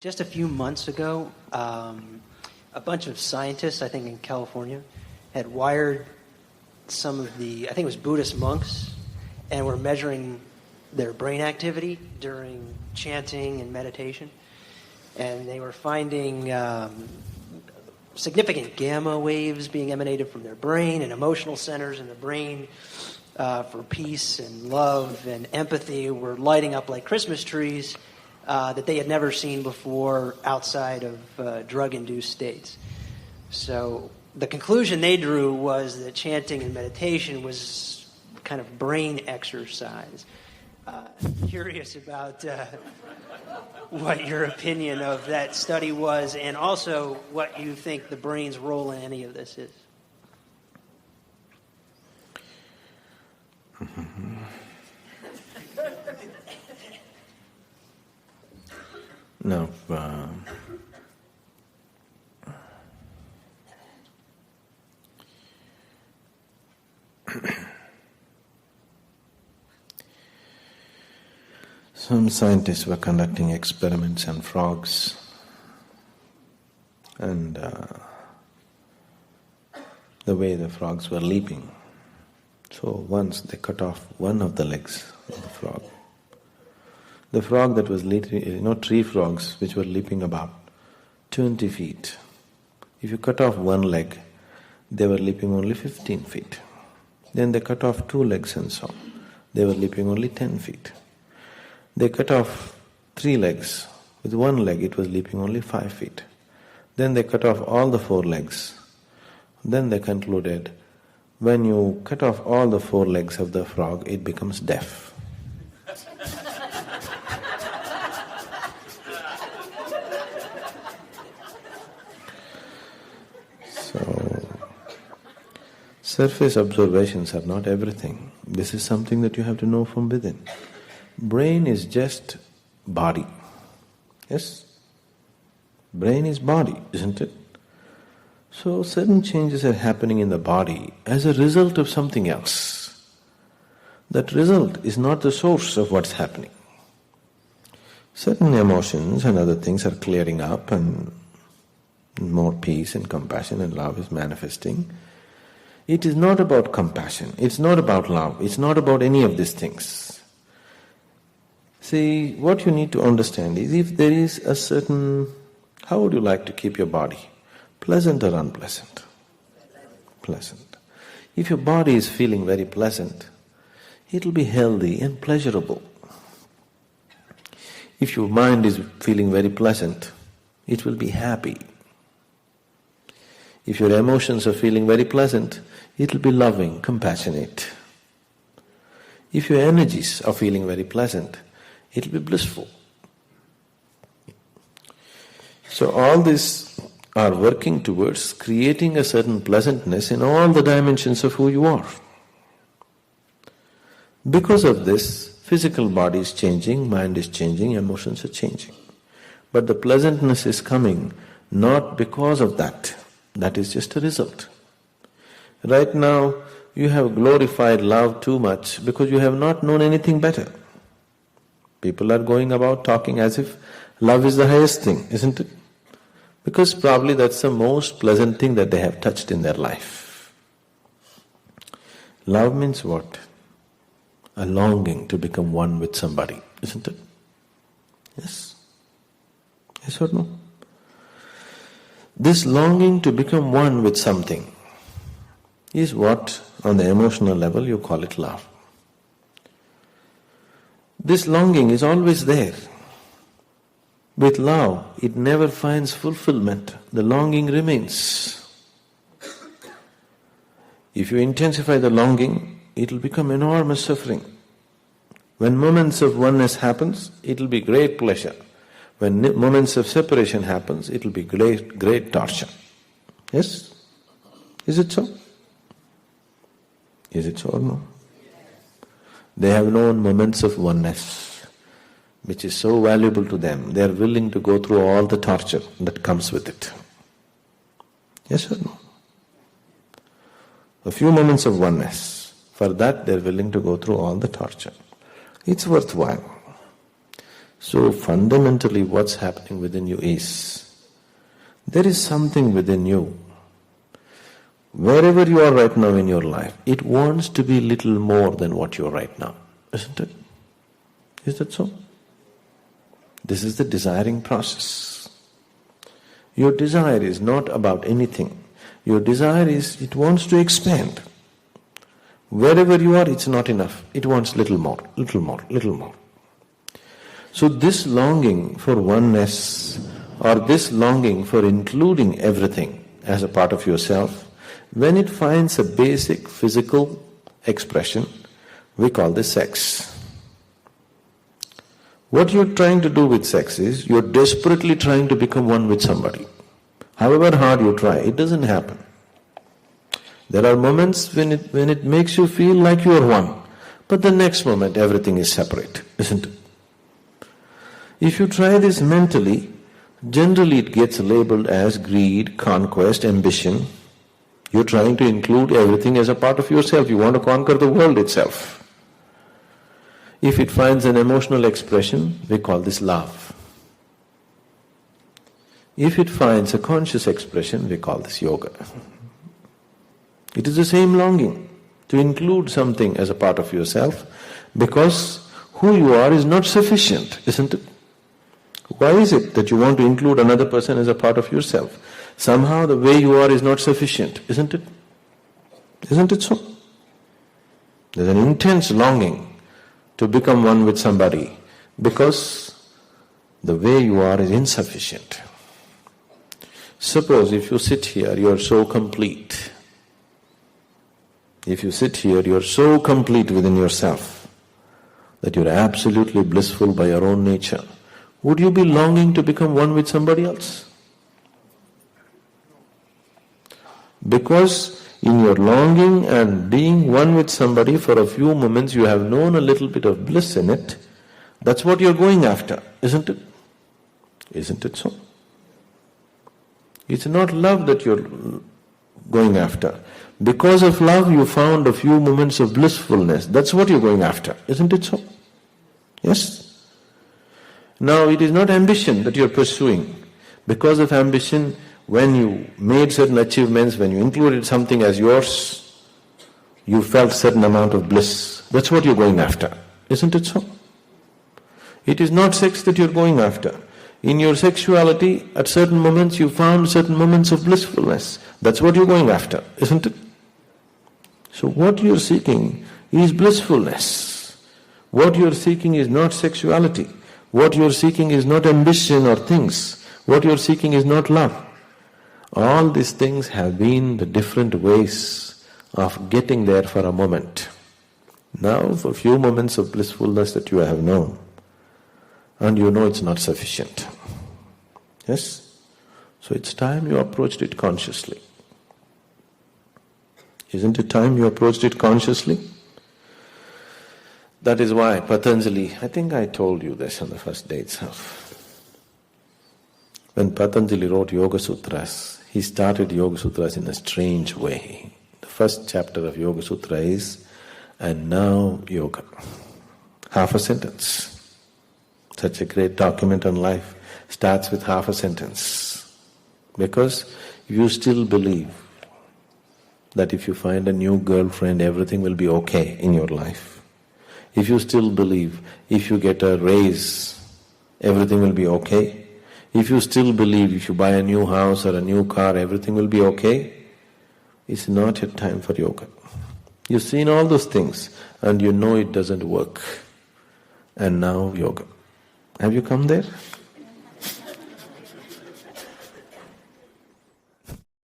Just a few months ago, a bunch of scientists, I think in California, had wired some of the, I think it was Buddhist monks, and were measuring their brain activity during chanting and meditation. And they were finding significant gamma waves being emanated from their brain, and emotional centers in the brain for peace and love and empathy were lighting up like Christmas trees. That they had never seen before outside of drug-induced states. So the conclusion they drew was that chanting and meditation was kind of brain exercise. Curious about what your opinion of that study was, and also what you think the brain's role in any of this is. Now, some scientists were conducting experiments on frogs, and the way the frogs were leaping. So once they cut off one of the legs of the frog. The frog that was leaping, tree frogs which were leaping about 20 feet. If you cut off one leg, they were leaping only 15 feet. Then they cut off two legs and so on. They were leaping only 10 feet. They cut off three legs. With one leg it was leaping only 5 feet. Then they cut off all the four legs. Then they concluded, when you cut off all the four legs of the frog, it becomes deaf. Surface observations are not everything. This is something that you have to know from within. Brain is just body. Yes? Brain is body, isn't it? So certain changes are happening in the body as a result of something else. That result is not the source of what's happening. Certain emotions and other things are clearing up, and more peace and compassion and love is manifesting. It is not about compassion, it's not about love, it's not about any of these things. See, what you need to understand is, if there is a certain… How would you like to keep your body? Pleasant or unpleasant? Pleasant. If your body is feeling very pleasant, it will be healthy and pleasurable. If your mind is feeling very pleasant, it will be happy. If your emotions are feeling very pleasant, it will be loving, compassionate. If your energies are feeling very pleasant, it will be blissful. So all these are working towards creating a certain pleasantness in all the dimensions of who you are. Because of this, physical body is changing, mind is changing, emotions are changing. But the pleasantness is coming not because of that. That is just a result. Right now, you have glorified love too much because you have not known anything better. People are going about talking as if love is the highest thing, isn't it? Because probably that's the most pleasant thing that they have touched in their life. Love means what? A longing to become one with somebody, isn't it? Yes? Yes or no? This longing to become one with something is what, on the emotional level, you call it love. This longing is always there. With love, it never finds fulfillment. The longing remains. If you intensify the longing, it will become enormous suffering. When moments of oneness happens, it will be great pleasure. When moments of separation happens, it will be great torture. Yes? Is it so? Is it so or no? They have known moments of oneness, which is so valuable to them. They are willing to go through all the torture that comes with it. Yes or no? A few moments of oneness, for that they are willing to go through all the torture. It's worthwhile. So fundamentally what's happening within you is, there is something within you. Wherever you are right now in your life, it wants to be little more than what you are right now, isn't it? Is that so? This is the desiring process. Your desire is not about anything. Your desire is, it wants to expand. Wherever you are, it's not enough. It wants little more, little more, little more. So this longing for oneness, or this longing for including everything as a part of yourself, when it finds a basic physical expression, we call this sex. What you're trying to do with sex is, you're desperately trying to become one with somebody. However hard you try, it doesn't happen. There are moments when it makes you feel like you are one, but the next moment everything is separate, isn't it? If you try this mentally, generally it gets labeled as greed, conquest, ambition. You're trying to include everything as a part of yourself. You want to conquer the world itself. If it finds an emotional expression, we call this love. If it finds a conscious expression, we call this yoga. It is the same longing to include something as a part of yourself, because who you are is not sufficient, isn't it? Why is it that you want to include another person as a part of yourself? Somehow the way you are is not sufficient, isn't it? Isn't it so? There's an intense longing to become one with somebody, because the way you are is insufficient. Suppose if you sit here, you are so complete. If you sit here, you are so complete within yourself that you are absolutely blissful by your own nature. Would you be longing to become one with somebody else? Because in your longing and being one with somebody for a few moments, you have known a little bit of bliss in it. That's what you're going after, isn't it? Isn't it so? It's not love that you're going after. Because of love, you found a few moments of blissfulness. That's what you're going after, isn't it so? Yes? Now, it is not ambition that you're pursuing. Because of ambition, when you made certain achievements, when you included something as yours, you felt certain amount of bliss. That's what you're going after, isn't it so? It is not sex that you're going after. In your sexuality, at certain moments you found certain moments of blissfulness. That's what you're going after, isn't it? So what you're seeking is blissfulness. What you're seeking is not sexuality. What you're seeking is not ambition or things. What you're seeking is not love. All these things have been the different ways of getting there for a moment. Now, for a few moments of blissfulness that you have known, and you know it's not sufficient. Yes? So it's time you approached it consciously. Isn't it time you approached it consciously? That is why Patanjali, I think I told you this on the first day itself. When Patanjali wrote Yoga Sutras, he started Yoga Sutras in a strange way. The first chapter of Yoga Sutra is, and now yoga. Half a sentence. Such a great document on life starts with half a sentence. Because you still believe that if you find a new girlfriend, everything will be okay in your life. If you still believe if you get a raise, everything will be okay. If you still believe if you buy a new house or a new car, everything will be okay, it's not yet time for yoga. You've seen all those things and you know it doesn't work. And now yoga. Have you come there?